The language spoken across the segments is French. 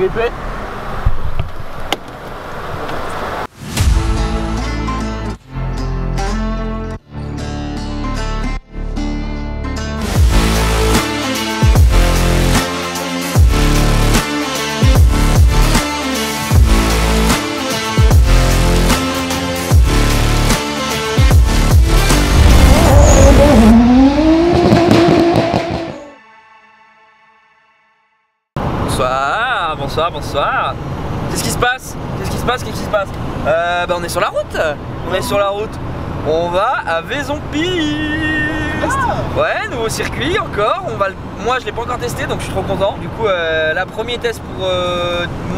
VP. Bonsoir, bonsoir, bonsoir. Qu'est-ce qui se passe? Qu'est-ce qui se passe? Qu'est-ce qui se passe? On est sur la route. On est sur la route. On va à Vaison-Piste. Ouais, nouveau circuit encore. Moi je l'ai pas encore testé donc je suis trop content. Du coup la premier test pour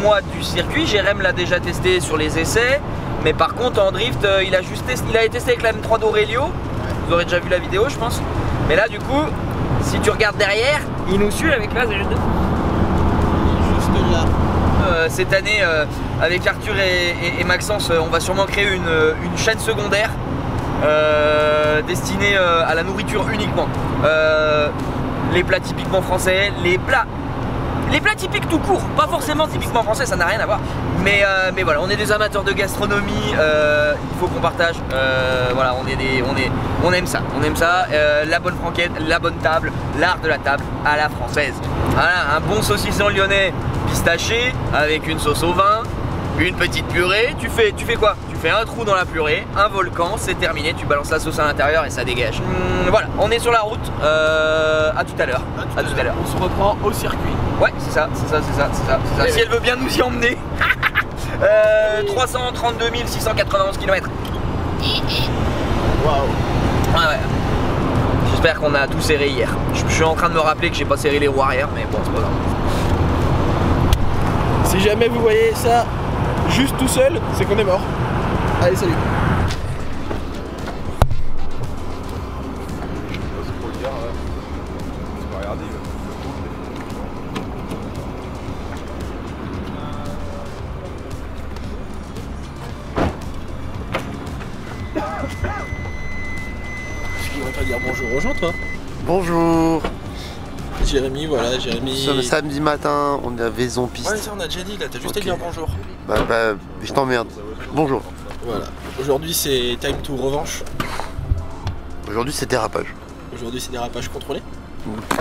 moi du circuit, Jérém l'a déjà testé sur les essais. Mais par contre en drift il avait testé avec la M3 d'Aurelio. Vous aurez déjà vu la vidéo je pense. Mais là du coup si tu regardes derrière, il nous suit avec là c'est juste là. Cette année avec Arthur et Maxence on va sûrement créer une chaîne secondaire destinée à la nourriture uniquement. Les plats typiquement français, les plats typiques tout court, pas forcément typiquement français, ça n'a rien à voir. Mais voilà, on est des amateurs de gastronomie, il faut qu'on partage. Voilà, on aime ça, la bonne franquette, la bonne table, l'art de la table à la française. Voilà, un bon saucisson lyonnais pistaché avec une sauce au vin, une petite purée. Tu fais quoi? Tu fais un trou dans la purée, un volcan, c'est terminé, tu balances la sauce à l'intérieur et ça dégage. Voilà, on est sur la route, à tout à l'heure. On se reprend au circuit. Ouais, c'est ça. Si elle veut bien nous y emmener. 332 691 km. Waouh. Ouais. J'espère qu'on a tout serré hier. Je suis en train de me rappeler que j'ai pas serré les roues arrière, mais bon, c'est pas grave. Si jamais vous voyez ça juste tout seul, c'est qu'on est mort. Allez, salut. Est-ce qu'ils vont pas dire bonjour aux gens, toi? Bonjour. Jérémy, voilà, Jérémy. Nous sommes samedi matin, on est à Vaison-Piste. Ouais, ça on a déjà dit là, t'as juste à dire bonjour. Bah, je t'emmerde. Bonjour. Voilà. Aujourd'hui c'est time to revanche. Aujourd'hui c'est dérapage. Aujourd'hui c'est dérapage contrôlé.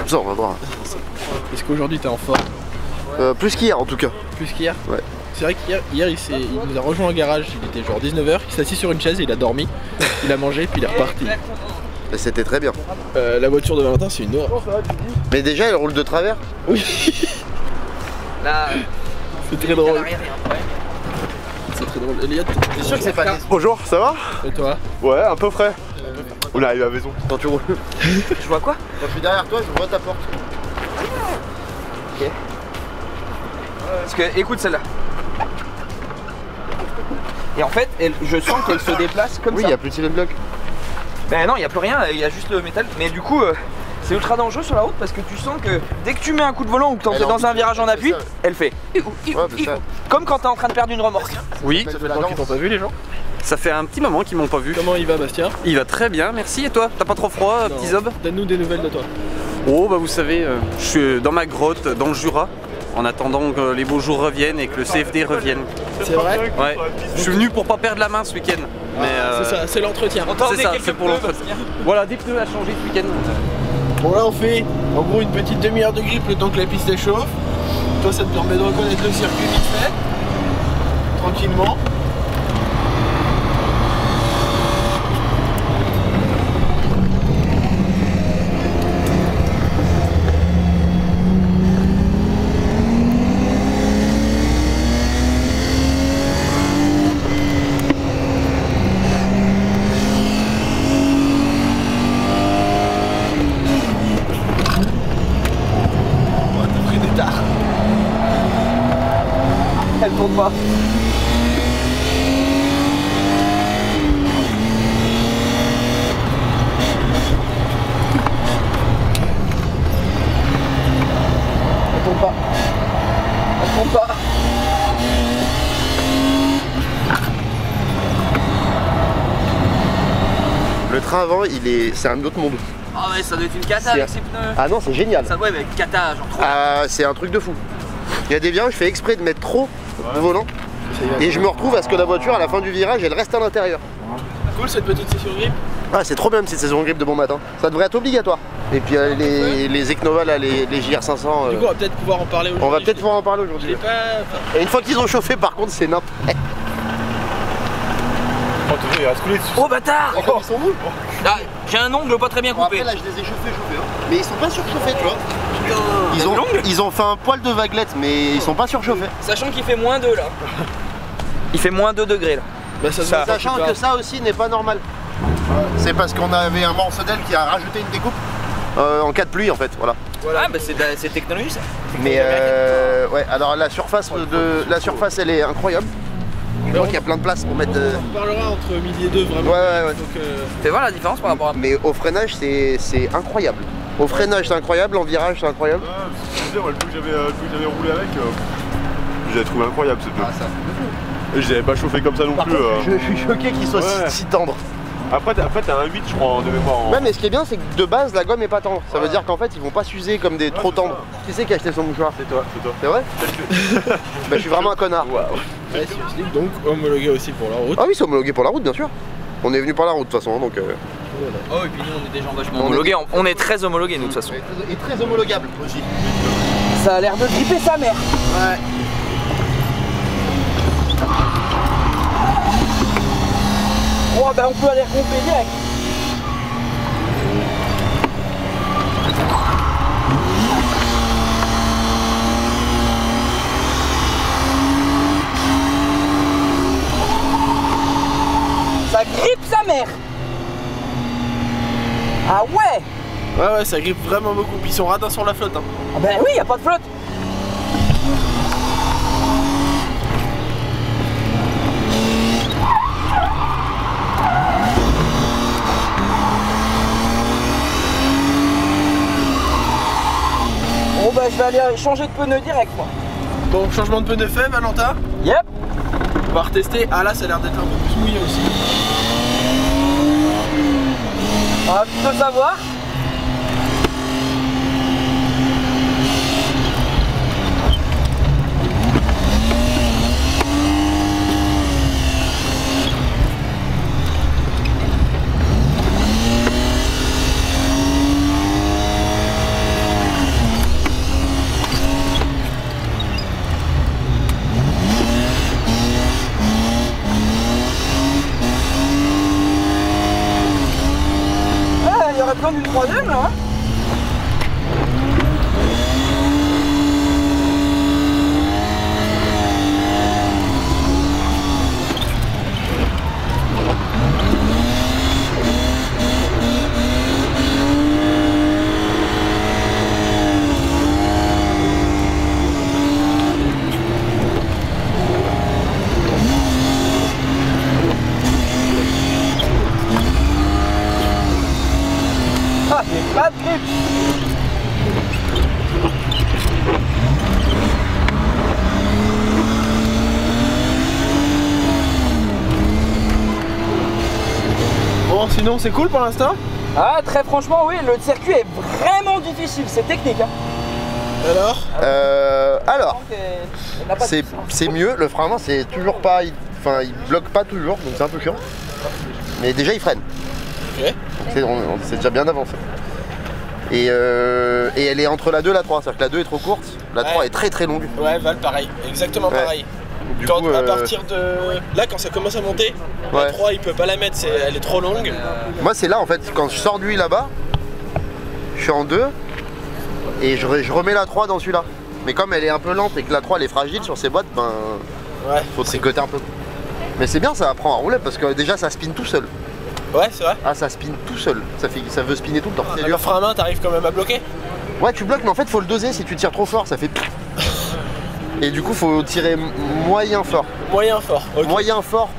Ça on va voir. Est-ce qu'aujourd'hui t'es en forme? Plus qu'hier en tout cas. Plus qu'hier? Ouais. C'est vrai qu'hier il nous a rejoint au garage, il était genre 19h, il s'est assis sur une chaise et il a dormi, il a mangé puis il est reparti. Et c'était très bien. La voiture de Valentin c'est une horreur. Mais déjà elle roule de travers. Oui. Là, c'est très drôle. C'est très drôle. Elliot, t'es sûr que c'est pas... Bonjour, ça va? Et toi? Ouais, un peu frais. On arrive à la maison. Quand tu roules. Je vois quoi? Quand je suis derrière toi, je vois ta porte. Ok. Parce que, écoute celle-là. Et en fait, je sens qu'elle se déplace comme ça. Oui, il n'y a plus de filet de bloc. Ben non, il n'y a plus rien, il y a juste le métal. Mais du coup, c'est ultra dangereux sur la route parce que tu sens que dès que tu mets un coup de volant ou que tu en fais dans un virage en appui, elle fait. Comme quand tu es en train de perdre une remorque. Oui, Ça fait longtemps qu'ils t'ont pas vu les gens. ça fait un petit moment qu'ils m'ont pas vu. Comment il va Bastien? Il va très bien, merci. Et toi? T'as pas trop froid, Non. petit Zob? Donne-nous des nouvelles de toi. Oh bah vous savez, je suis dans ma grotte, dans le Jura, en attendant que les beaux jours reviennent et que le CFD revienne. C'est vrai? Ouais, je suis venu pour pas perdre la main ce week-end. Mais C'est ça, c'est l'entretien. c'est ça, c'est pour l'entretien. Voilà, des pneus à changer ce week-end. Bon là on fait en gros une petite demi-heure de grip le temps que la piste échauffe. Toi ça te permet de reconnaître le circuit vite fait. Tranquillement. Elle tourne pas. Elle tourne pas. Elle tourne pas. Le train avant, c'est un autre monde. Ah ouais, ça doit être une cata avec ses pneus. Ah non, c'est génial. Ça ouais, avec une cata, genre trop. Ah, c'est un truc de fou. Il y a des virages, je fais exprès de mettre trop de volant. Et je me retrouve à ce que la voiture, à la fin du virage, elle reste à l'intérieur. Cool cette petite session de grip. Ah, c'est trop bien une petite saison de grip de bon matin. Ça devrait être obligatoire. Et puis les Eknova, là, les JR500. Du coup, on va peut-être pouvoir en parler aujourd'hui. On va peut-être pouvoir en parler Je aujourd'hui. l'ai pas... Et une fois qu'ils ont chauffé, par contre, c'est n'importe. Oh, t'as vu, il reste coulé dessus. Oh bâtard! Ils sont mous. Ah, j'ai un ongle pas très bien Bon, coupé. après, là, je les ai chauffés, hein. Mais ils sont pas surchauffés, tu vois. T'as vu l'ongle? Ils ont fait un poil de vaguelette, mais ils sont pas surchauffés. Sachant qu'il fait moins 2 là. Il fait moins 2 degrés là. Bah, ça, Sachant que ça aussi n'est pas normal. C'est parce qu'on avait un morceau d'aile qui a rajouté une découpe en cas de pluie en fait, voilà. Ah bah c'est technologie ça. Mais ouais, alors la surface elle est incroyable. Je vois qu'il y a plein de place pour mettre. On parlera entre midi et deux vraiment. Ouais. Donc, Fais voir la différence par rapport à. Mais au freinage c'est incroyable. Au freinage c'est incroyable, en virage c'est incroyable. Ah, c'est ce que je disais, moi, le coup que j'avais roulé avec, je l'avais trouvé incroyable ce pneu. Ça. Et je l'avais pas chauffé comme ça non Par plus. contre, je suis choqué qu'il soit si tendre. Après t'as un 8 je crois de mémoire. Ouais, mais ce qui est bien c'est que de base la gomme est pas tendre. Ça veut dire qu'en fait ils vont pas s'user comme des trop tendres. Qui c'est qui a acheté son mouchoir? C'est toi. C'est vrai? Bah je suis vraiment un connard. ouais, donc homologué aussi pour la route. Ah oui, c'est homologué pour la route bien sûr. On est venu par la route de toute façon donc. Oh et puis nous on est des gens vachement homologués. On est très homologués nous de toute façon. Et très homologable aussi. Ça a l'air de gripper sa mère. Ouais. Oh bah on peut aller romper direct. Ça grippe sa mère. Ah ouais. Ouais, ça grippe vraiment beaucoup. Puis ils sont radins sur la flotte. Hein. Ah bah oui, y a pas de flotte. Bon bah je vais aller changer de pneu direct moi. Bon, changement de pneu fait, Valentin. Yep. On va retester. Ah là, ça a l'air d'être un peu plus mouillé aussi. On va plutôt savoir. Il y aurait besoin d'une troisième là. Hein. Ah, c'est pas de grip. Bon, sinon, c'est cool pour l'instant. Ah, très franchement, oui, le circuit est vraiment difficile, c'est technique. Hein. Alors, c'est mieux. Le frein à main, c'est toujours pas. Enfin, il bloque pas toujours, donc c'est un peu chiant. Mais déjà, il freine. Ok. C'est déjà bien avancé. Et elle est entre la 2 et la 3, c'est-à-dire que la 2 est trop courte, la 3 est très très longue. Ouais, Val, pareil, exactement pareil. Du Quand, coup, à partir de là, quand ça commence à monter, la 3 il peut pas la mettre, elle est trop longue. Moi c'est là en fait, quand je sors de lui là-bas, je suis en 2 et je remets la 3 dans celui-là. Mais comme elle est un peu lente et que la 3 elle est fragile sur ses boîtes, ben faut tricoter un peu. Mais c'est bien, ça apprend à rouler parce que déjà ça spin tout seul. Ouais, c'est vrai. Ah, ça spin tout seul, ça veut spinner tout le temps. Le frein à main, t'arrives quand même à bloquer. Ouais, tu bloques, mais en fait faut le doser. Si tu tires trop fort, ça fait. Et du coup faut tirer moyen fort. Moyen fort. Okay. Moyen fort,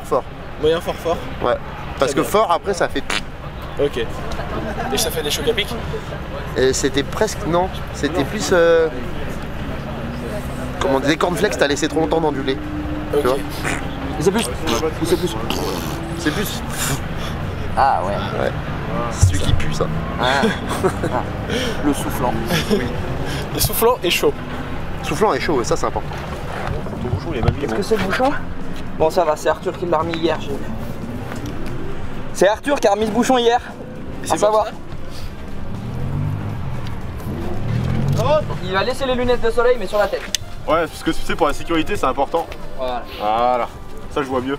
fort. Moyen fort fort. Ouais. Parce que fort après ça fait. Ok. Et ça fait des chocs à pic. Et c'était presque non, c'était plus comment des cornflakes t'as laissé trop longtemps dans du lait. Ok. Tu vois. C'est plus. C'est plus. C'est plus. Ah ouais. Ouais. C'est celui qui pue ça. Ah. Le soufflant. Le soufflant est chaud. soufflant est chaud et ça c'est important. Ton bouchon il est mal mis. Est-ce que c'est le bouchon? Bon ça va, c'est Arthur qui l'a remis hier, j'ai vu. C'est Arthur qui a remis ce bouchon hier. À savoir. Il va laisser les lunettes de soleil mais sur la tête. Ouais, parce que tu sais, pour la sécurité c'est important. Voilà. Voilà. Ça je vois mieux.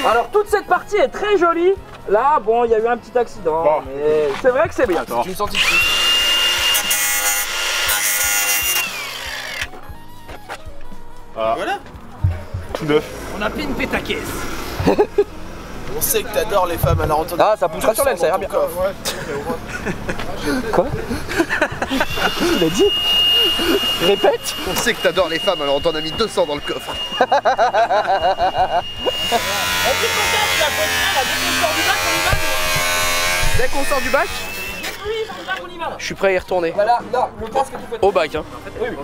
Alors toute cette partie est très jolie. Là, bon, il y a eu un petit accident, Bon. mais c'est vrai que c'est bien. Attends. Tu me sens ici. Voilà. Tout neuf. On a fait une pétaquesse. On sait que t'adores les femmes, alors on t'en Ah, ça poussera sur l'aile, ça ira bien. Quoi? Il a dit? Répète. On sait que t'adores les femmes alors on t'en a mis 200 dans le coffre. Dès qu'on sort du bac, je suis prêt à y retourner. Voilà, non, le casque tout fait. Au bac, hein. Oui, oui.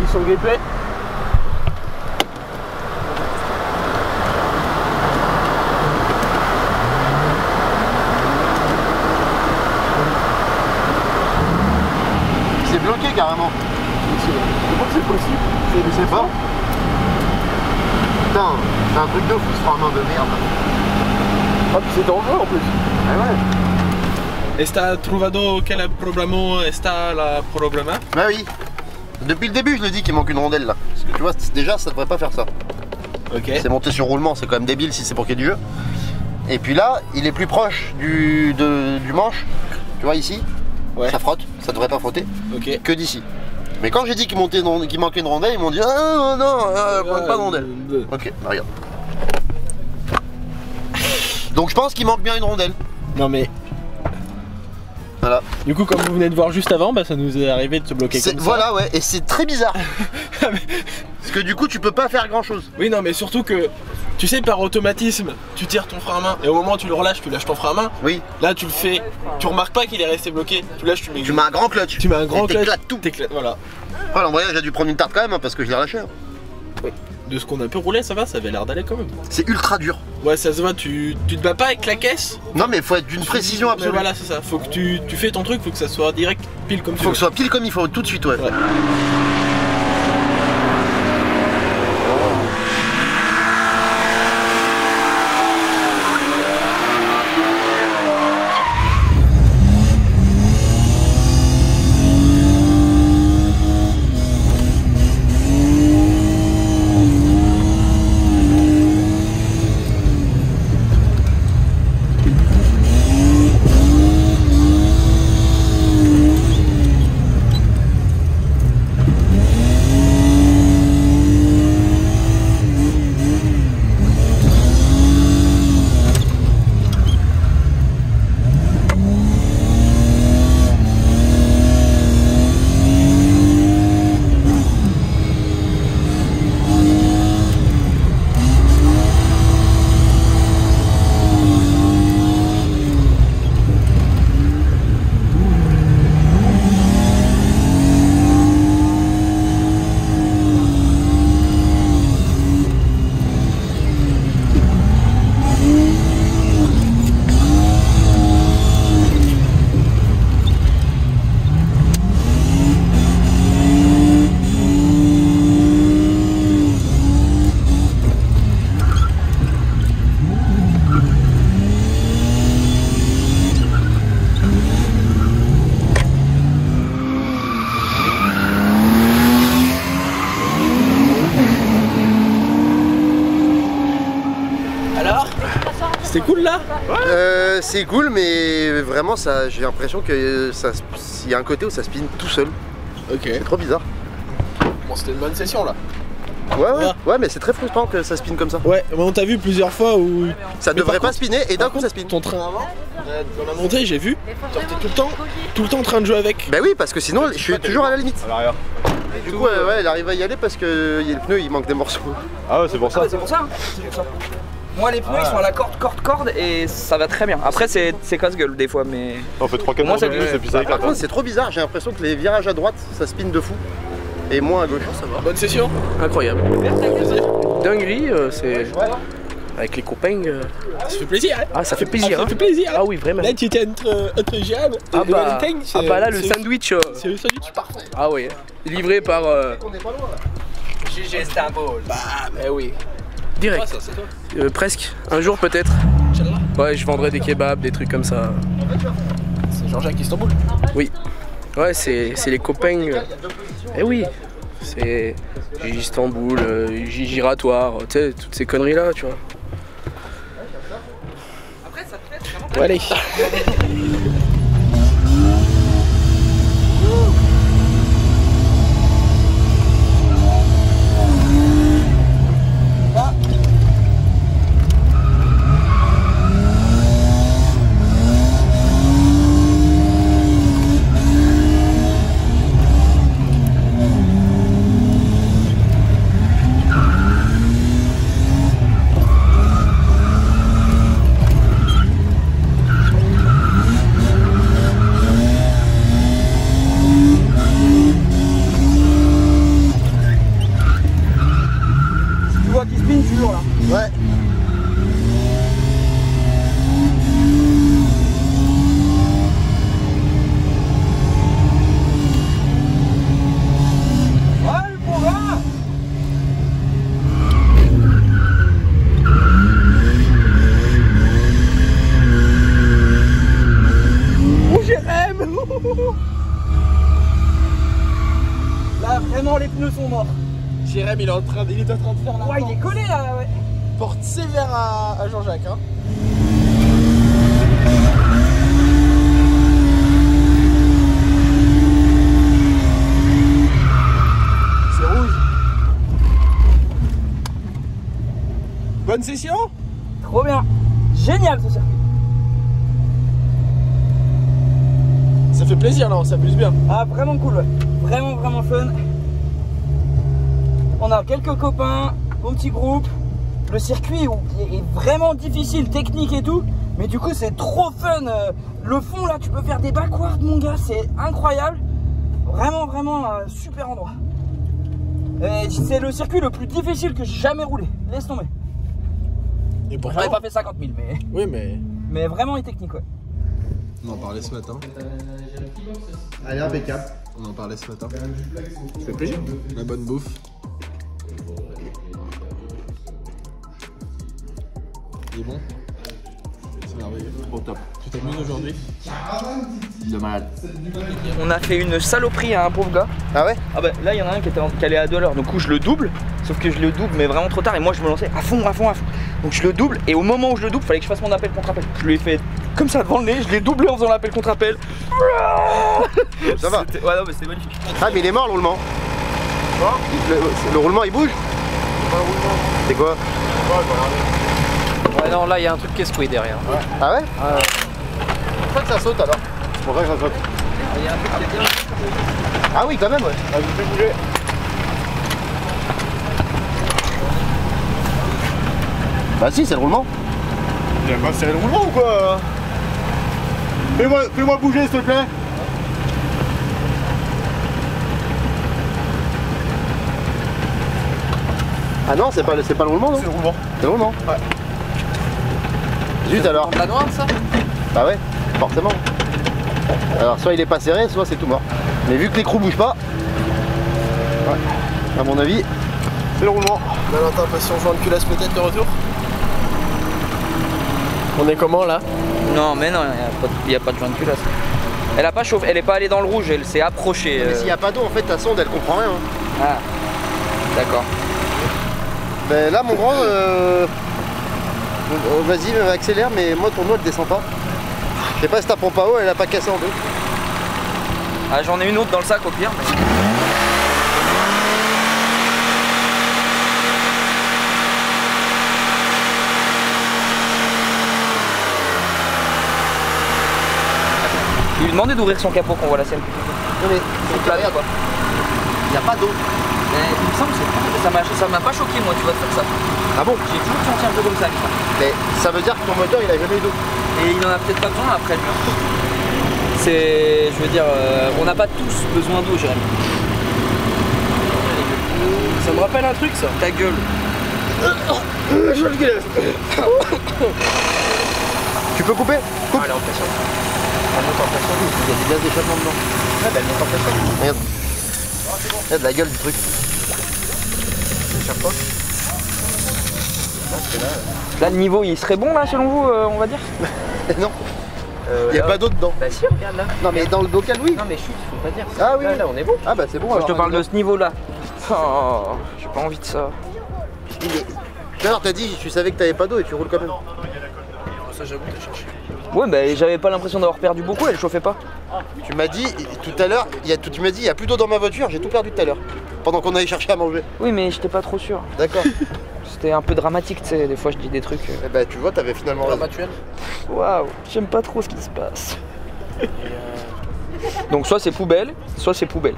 Ils sont grippés. C'est bloqué carrément. Comment c'est possible? C'est Bon. Putain, c'est un truc de fou ce frein à main de merde. Ah, puis c'est dangereux en plus. Ah ouais. Está trovado quel problema está la problema? Bah oui. Depuis le début je le dis qu'il manque une rondelle là. Parce que tu vois déjà ça devrait pas faire ça. Ok. C'est monté sur roulement, c'est quand même débile si c'est pour qu'il y ait du jeu. Et puis là, il est plus proche du manche. Tu vois ici, Ouais. ça frotte, ça devrait pas frotter, Ok. que d'ici. Mais quand j'ai dit qu'il manquait une rondelle, ils m'ont dit ah non, pas de rondelle. Ok, bah regarde. Donc je pense qu'il manque bien une rondelle. Non mais. Voilà. Du coup, comme vous venez de voir juste avant, bah, ça nous est arrivé de se bloquer comme ça. Voilà, ouais, et c'est très bizarre. Parce que du coup, tu peux pas faire grand chose. Oui, non, mais surtout que, tu sais, par automatisme, tu tires ton frein à main et au moment où tu le relâches, tu lâches ton frein à main. Oui, Là, tu le fais, tu remarques pas qu'il est resté bloqué. Tu lâches, tu mets. tu mets un grand clutch. Tu mets un grand Et clutch. t'éclates tout. Voilà. Voilà, en vrai, j'ai dû prendre une tarte quand même hein, parce que je l'ai relâché. Hein. De ce qu'on a pu rouler, ça va, ça avait l'air d'aller quand même. C'est ultra dur. Ouais, ça se voit, tu te bats pas avec la caisse. Non, mais faut être d'une précision Mais absolue. voilà, c'est ça. Faut que tu fais ton truc, faut que ça soit direct, pile comme tu Faut veux. que ce soit pile comme il faut, tout de suite, ouais. Ouais. C'était cool là? C'est cool, mais vraiment, j'ai l'impression qu'il y a un côté où ça spinne tout seul. Ok. C'est trop bizarre. Bon, c'était une bonne session là. Ouais, mais c'est très frustrant que ça spinne comme ça. Ouais, mais on t'a vu plusieurs fois où... Ça devrait pas spinner et d'un coup ça spinne. Ton train avant, dans la montée, j'ai vu, t'es tout le temps en train de jouer avec. Bah oui, parce que sinon je suis toujours à la limite. À l'arrière. Du coup, ouais, il arrive à y aller parce que le pneu il manque des morceaux. Ah ouais, c'est pour ça. C'est pour ça. Moi les pneus ils sont à la corde et ça va très bien. Après c'est casse-gueule des fois mais... On fait 3-4 moi, jours de plus et puis ça Par éclate. contre c'est trop bizarre, j'ai l'impression que les virages à droite ça spinne de fou. Et moins à gauche. Ça va. Bonne session. Incroyable. Dinguerie, c'est... Avec les copains... Ça fait plaisir hein. Ah, ça fait plaisir. Ça fait plaisir. Ah oui, vraiment. Là tu étais entre jam Ah et bah, Valentine, ah bah là, le sandwich... C'est le sandwich parfait. Ah oui, livré par... On est pas loin là. GG Istanbul. Bah oui. Direct. Ça, c'est toi. Presque. Un jour peut-être. Inch'Allah. Ouais, je vendrai des kebabs, des trucs comme ça. C'est Jean-Jacques Istanbul. Oui. Ouais, c'est les copains... Eh oui. C'est Gigi Istanbul, Gigi Giratoire, tu sais, toutes ces conneries là, tu vois. Après ça te fait vraiment... Ouais, allez. Ouais. Là vraiment les pneus sont morts. Jérém il est en train de faire la Ouais il est collé là ouais. porte sévère à Jean-Jacques hein. C'est rouge. Bonne session. Trop bien. Génial ce circuit. Ça fait plaisir là, on s'amuse bien. Ah vraiment cool ouais. Vraiment fun. On a quelques copains, mon petit groupe. Le circuit est vraiment difficile, technique et tout. Mais du coup c'est trop fun. Le fond là tu peux faire des backwards mon gars, c'est incroyable. Vraiment un super endroit. C'est le circuit le plus difficile que j'ai jamais roulé. Laisse tomber. Et J'en pourtant... ai pas fait 50 000 mais... Oui mais... Mais vraiment les techniques ouais. On en parlait ce matin. Elle est impeccable. On en parlait ce matin. Ça fait plaisir. La bonne bouffe. Il est bon. C'est merveilleux. Au top. Tu t'amuses aujourd'hui? De malade. On a fait une saloperie à un pauvre gars. Ah ouais? Ah bah là il y en a un qui allait à 2 à l'heure. Du coup je le double. Sauf que je le double mais vraiment trop tard et moi je me lançais à fond. Donc je le double et au moment où je le double fallait que je fasse mon appel contre appel. Je lui ai fait comme ça devant le nez, je l'ai doublé en faisant l'appel contre appel. Ça va? Ouais non mais c'était magnifique. Ah mais il est mort le roulement. Le roulement il bouge? C'est quoi? Ouais, non, là, il y a un truc qui est secoué derrière. Ouais. Ah ouais? C'est pour ça que ça saute alors. C'est pour ça que ça saute. Il y a un truc qui est bien. Ah oui, quand même, ouais. Ah, je fais bouger. Bah si, c'est le roulement. Il va serrer le roulement ou quoi? Fais-moi bouger s'il te plaît. Ah non, c'est pas le roulement, non? C'est le roulement. C'est le roulement. Ouais. Zut alors. La noire, ça? Bah ouais, forcément. Alors soit il est pas serré, soit c'est tout mort. Mais vu que l'écrou bouge pas, ouais, à mon avis, C'est le roulement. Valentin, passion joint de culasse peut-être de retour. On est comment là? Non mais non, il n'y a pas de joint de culasse. Elle a pas chauffé, elle est pas allée dans le rouge, elle s'est approchée. mais s'il n'y a pas d'eau, en fait, ta sonde elle comprend rien. Hein. Ah, d'accord. Mais là, mon grand, Vas-y, accélère, mais moi ton eau elle descend pas. Je sais pas si ta pompe à eau elle a pas cassé en deux. Ah, j'en ai une autre dans le sac au pire. Mais... Je lui ai demandé d'ouvrir son capot qu'on voit la scène. Non mais C'est plat, quoi. il n'y a pas d'eau. Mais il me semble que ça m'a pas choqué moi, tu vois, de faire ça. Ah bon? J'ai toujours senti un peu comme ça. Mais ça veut dire que ton moteur il a jamais eu d'eau. Et il en a peut-être pas besoin après le mur. C'est, je veux dire, on n'a pas tous besoin d'eau, Jérémy. Ça me rappelle un truc ça. Ta gueule. Tu peux couper? Coupe. Ah, elle est en pression. Elle monte en pression. Il y a des gaz d'échappement dedans. Ouais, bah, elle monte en pression. Regarde. Regarde la gueule du truc. Pas. Là, le niveau, il serait bon là, selon vous, on va dire? Non. Il n'y a pas d'eau dedans. Bah si, regarde là. Non mais dans le bocal oui. Non mais chut, faut pas dire. Ah oui. Là, on est bon. Ah bah c'est bon. Je te parle de ce niveau là. Oh, j'ai pas envie de ça. Tout à l'heure t'as dit tu savais que t'avais pas d'eau et tu roules quand même. Ça j'avoue t'as cherché. Ouais bah j'avais pas l'impression d'avoir perdu beaucoup, elle chauffait pas. Tu m'as dit tout à l'heure, tu m'as dit il y a plus d'eau dans ma voiture, j'ai tout perdu tout à l'heure. Pendant qu'on allait chercher à manger. Oui mais j'étais pas trop sûr. D'accord. C'était un peu dramatique, tu sais, des fois je dis des trucs. Eh bah tu vois t'avais finalement raison. Waouh, j'aime pas trop ce qui se passe. Donc soit c'est poubelle, soit c'est poubelle.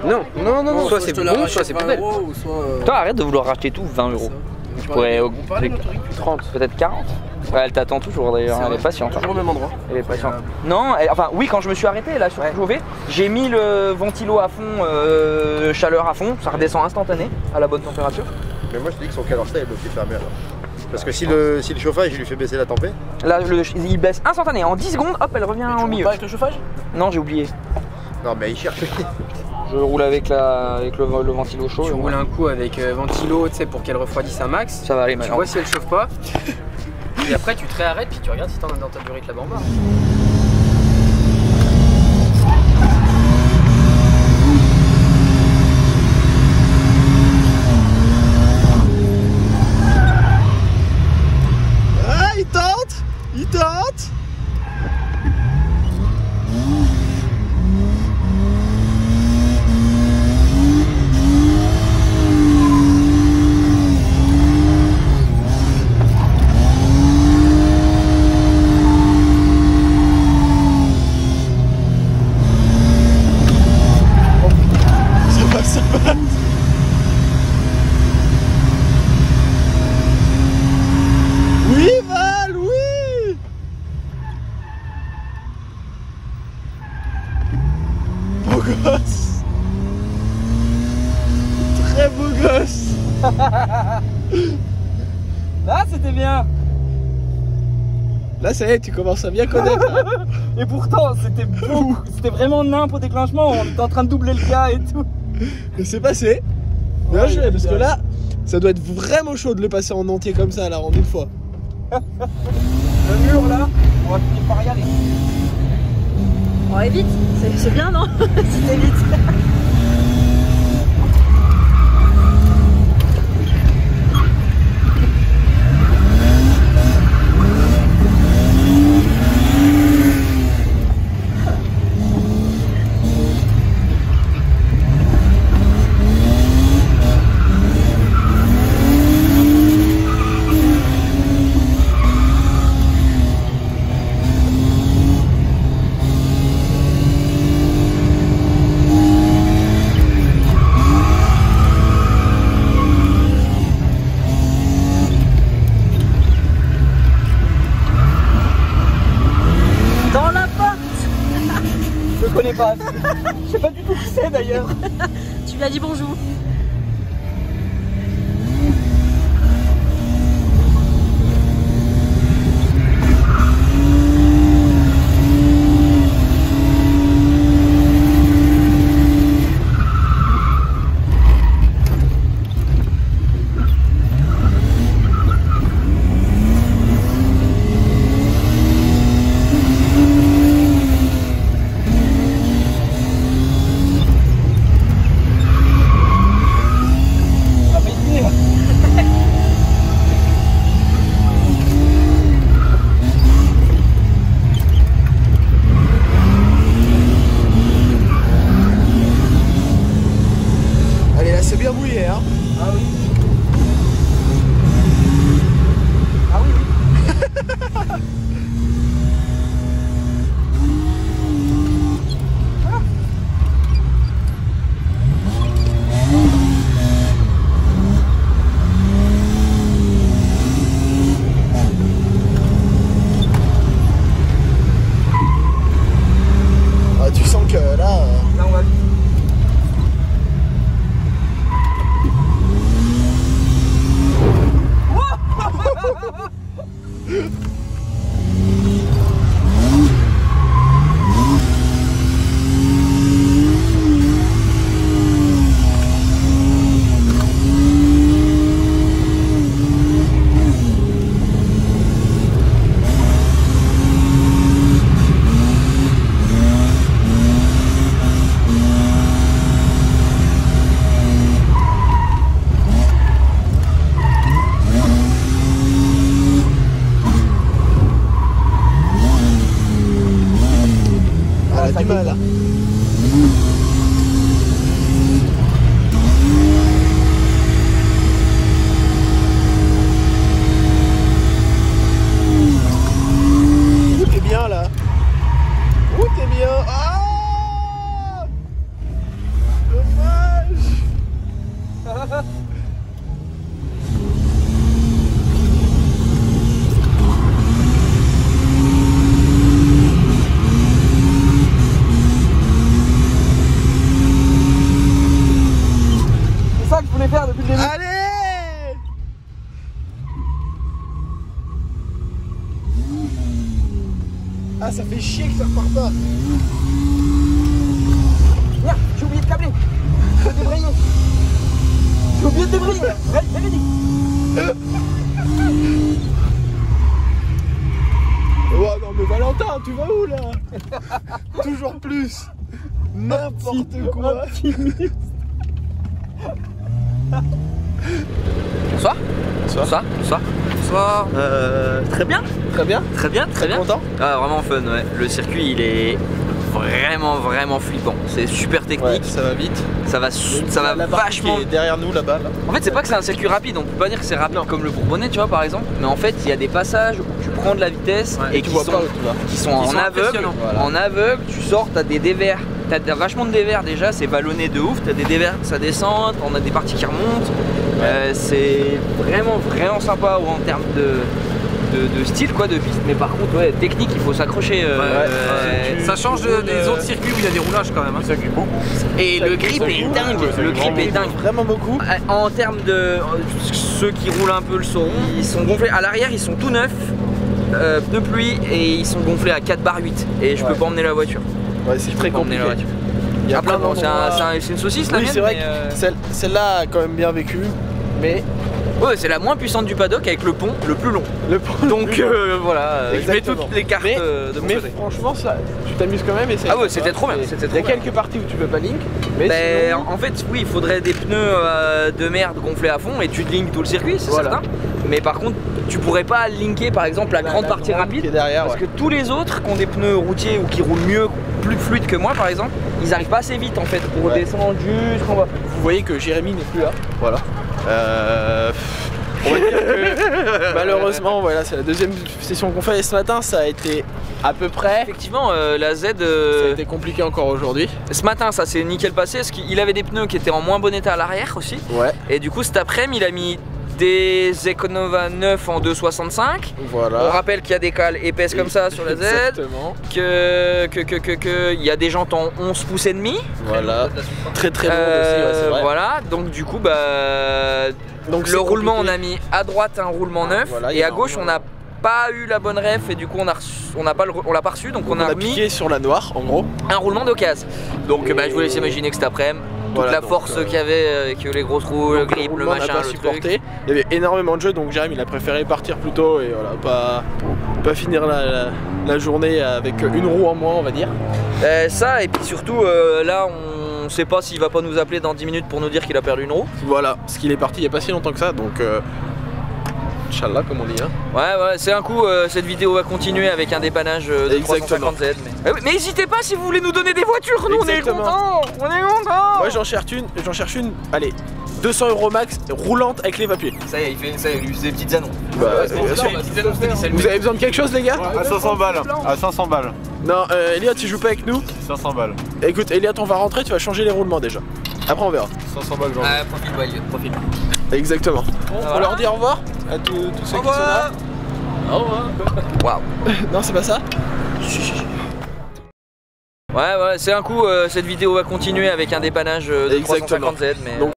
Non, non, non, non. Soit c'est bon, soit c'est poubelle. Toi arrête de vouloir racheter tout 20 euros. Je pourrais augmenter 30, peut-être 40. Ouais, elle t'attend toujours d'ailleurs, elle est patiente. Toujours au même endroit. Elle est patiente. Non, enfin oui, quand je me suis arrêté là sur Chauvet, j'ai mis le ventilo à fond, chaleur à fond, ça redescend instantané à la bonne température. Mais moi je te dis que son calor style est fermé alors. Parce que si le chauffage il lui fait baisser la température. Là il baisse instantané, en 10 secondes, hop elle revient au milieu. Pas avec le chauffage? Non j'ai oublié. Non mais il cherche. Je roule avec le ventilo chaud. Tu roules un coup avec ventilo, tu sais, pour qu'elle refroidisse un max. Ça va aller Tu maintenant. vois si elle chauffe pas. Et après tu te réarrêtes puis tu regardes si t'en as dans ta durite là-bas en bas. Ah, il tente! Il tente! Ça passe. Oui, Val, oui! Beau gosse! Très beau gosse! Là c'était bien. Là, ça y est, tu commences à bien connaître. Hein. Et pourtant c'était beau. C'était vraiment nimp au déclenchement, on était en train de doubler le gars et tout. Mais c'est passé. Bien joué, parce que là, ça doit être vraiment chaud de le passer en entier comme ça, là, en une fois. Le mur là, on va finir par y aller. On va vite, c'est bien non? C'était vite. Je connais pas. Je sais pas du tout qui c'est d'ailleurs. Tu lui as dit bonjour. Ah oui. Ah oui, oui. Tu sens que là... Là on va vite. Du mal là. Où t'es bien là? Où t'es bien? Ah! Dommage! C'est ça que je voulais faire depuis le début. Allez! Ah, ça fait chier que ça repart pas. Merde, j'ai oublié de câbler. Je vais débrayer. J'ai oublié de débrayer. Ouais, j'avais dit. Oh non mais Valentin, tu vas où là? Toujours plus. N'importe quoi. Bonsoir. Bonsoir. Bonsoir. Bonsoir. Très bien. Très bien. Très bien, très bien. Content? Ah, vraiment fun, ouais. Le circuit, il est vraiment flippant. C'est super technique. Ouais, ça va vite. Ça va La barre vachement. qui est derrière nous là-bas. Là. En fait, c'est pas que c'est un circuit rapide. On peut pas dire que c'est rapide comme le Bourbonnais, tu vois, par exemple. Mais en fait, il y a des passages où tu prends de la vitesse et tu qui vois sont, pas où tu vas. qui sont en aveugle. Voilà. En aveugle, tu sors, t'as des dévers. T'as vachement de dévers déjà, c'est vallonné de ouf. T'as des dévers, ça descend, on a des parties qui remontent. C'est vraiment sympa en termes de style, quoi, de piste. Mais par contre, ouais, technique, il faut s'accrocher. Ça change des autres circuits où il y a des roulages quand même. Hein. Ça grille beaucoup. Et le grip est dingue. Le grip est dingue. Vraiment beaucoup. En termes de ceux qui roulent un peu le sauront, ils sont gonflés à l'arrière, ils sont tout neufs, pneus pluie, et ils sont gonflés à 4 bar 8 et je peux pas emmener la voiture. Ouais, c'est très compliqué. Il y a Après, plein bon, d'endroits- c'est une saucisse la Oui, mienne, c'est vrai mais, que celle-là a quand même bien vécu, mais ouais, c'est la moins puissante du paddock avec le pont le plus long. Donc voilà, je mets Exactement. toutes les cartes de mon mais côté. franchement, ça, tu t'amuses quand même et Ah ouais, c'était trop bien. Il y a quelques parties où tu peux pas link, mais Ben, sinon... en fait, oui, il faudrait des pneus de merde gonflés à fond et tu te links tout le circuit, c'est Voilà. certain. Mais par contre, tu pourrais pas linker par exemple la grande partie grande rapide qui est derrière, parce que tous les autres qui ont des pneus routiers ou qui roulent mieux, plus fluides que moi par exemple, ils arrivent pas assez vite en fait pour redescendre jusqu'en bas. Vous voyez que Jérémy n'est plus là, voilà. On va dire que malheureusement, voilà, c'est la deuxième session qu'on fait et ce matin ça a été à peu près. Effectivement, la Z, Ça a été compliqué encore aujourd'hui. ce matin ça s'est nickel passé parce qu'il avait des pneus qui étaient en moins bon état à l'arrière aussi. Ouais. Et du coup cet après-midi il a mis des Econova 9 en 2,65. Voilà. On rappelle qu'il y a des cales épaisses comme ça sur la Z. Exactement. Il y a des jantes en 11 pouces et demi. Voilà. Très lourd aussi, ouais, c'est vrai. Voilà, donc du coup Donc le roulement on a mis à droite un roulement neuf voilà, et à gauche on n'a pas eu la bonne ref et du coup on l'a pas reçu, donc on a mis piqué sur la noire en gros. un roulement d'occasion. Donc Et- je vous laisse imaginer que cet après-midi toute Voilà, la donc, force qu'il y avait avec les grosses roues, le grip, le roulement n'a machin, pas le supporté. truc. Il y avait énormément de jeux, donc Jérémy il a préféré partir plus tôt et voilà, pas finir la journée avec une roue en moins, on va dire. Ça et puis surtout là on sait pas s'il va pas nous appeler dans 10 minutes pour nous dire qu'il a perdu une roue. Voilà, parce qu'il est parti il n'y a pas si longtemps que ça, donc Inch'Allah comme on dit. Hein. Ouais, c'est un coup, cette vidéo va continuer avec un dépannage de 350Z. Mais n'hésitez pas si vous voulez nous donner des voitures, nous on est contents. On est contents. Moi j'en cherche une, allez, 200 € max, roulante avec les papiers. Ça y est, il fait des petites annonces. Bah, bien sûr. Vous avez besoin de quelque chose les gars? À 500 balles. À 500 balles. Non, Elliot, tu joues pas avec nous? 500 balles. Écoute, Elliot, on va rentrer, tu vas changer les roulements déjà. Après, on verra. 500 balles, genre. Profil, bah, Elliot, profil. Exactement. On leur dit au revoir à tous ceux qui sont là. Au revoir. Waouh. Non, c'est pas ça? Ouais, c'est un coup, cette vidéo va continuer avec un dépannage de 350Z. Mais... Donc...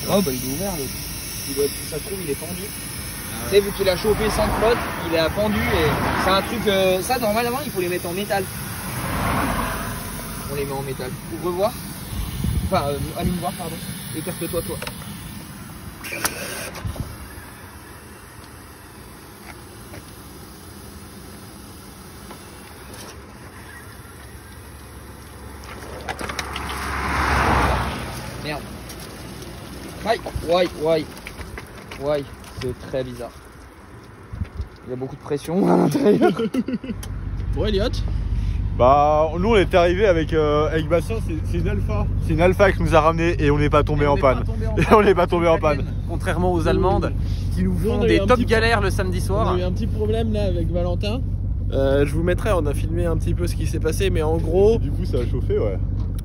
Oh bah il est ouvert l'autre. Ça se trouve il est pendu. Tu sais vu qu'il a chauffé sans flotte, il a pendu et c'est un truc ça normalement il faut les mettre en métal. On les met en métal. Ouvre voir. Enfin allume voir pardon. Écarte-toi toi. Merde. Ouais, c'est très bizarre. Il y a beaucoup de pression à l'intérieur. Bon Elliot? Bah nous on est arrivé avec Bastien, c'est une alpha. C'est une alpha qui nous a ramené et on n'est pas tombé en panne. Et on n'est pas tombé en panne. Contrairement aux Allemandes qui nous font des top galères le samedi soir. On a eu un petit problème là avec Valentin. Je vous mettrai, on a filmé un petit peu ce qui s'est passé, mais en gros... Du coup ça a chauffé, ouais.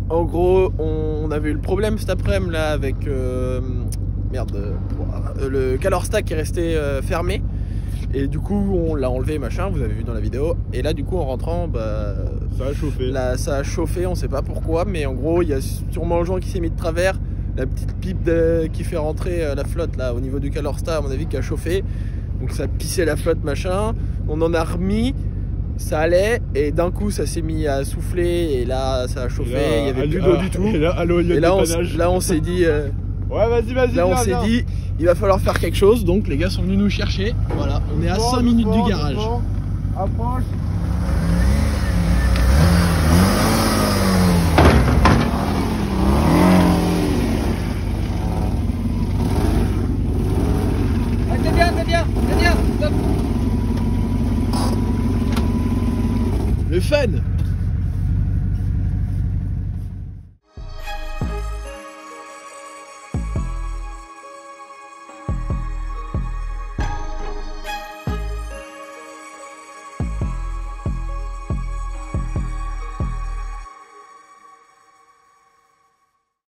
En gros, on avait eu le problème cet après-midi là avec le Calor Stack qui est resté fermé. Et du coup, on l'a enlevé, machin, vous avez vu dans la vidéo. Et là, du coup, en rentrant, bah, ça a chauffé. Là, ça a chauffé, on sait pas pourquoi, mais en gros, il y a sûrement un joint qui s'est mis de travers. La petite pipe qui fait rentrer la flotte là au niveau du Calor Stack, à mon avis, qui a chauffé. Donc ça a pissé la flotte, machin. On en a remis. Ça allait et d'un coup ça s'est mis à souffler et là ça a chauffé, il n'y avait plus d'eau du tout. Et là, on s'est dit ouais vas-y. Là on s'est dit il va falloir faire quelque chose, donc les gars sont venus nous chercher. Voilà, on est à 5 minutes du garage. Approche. C'est bien, stop. Le fun,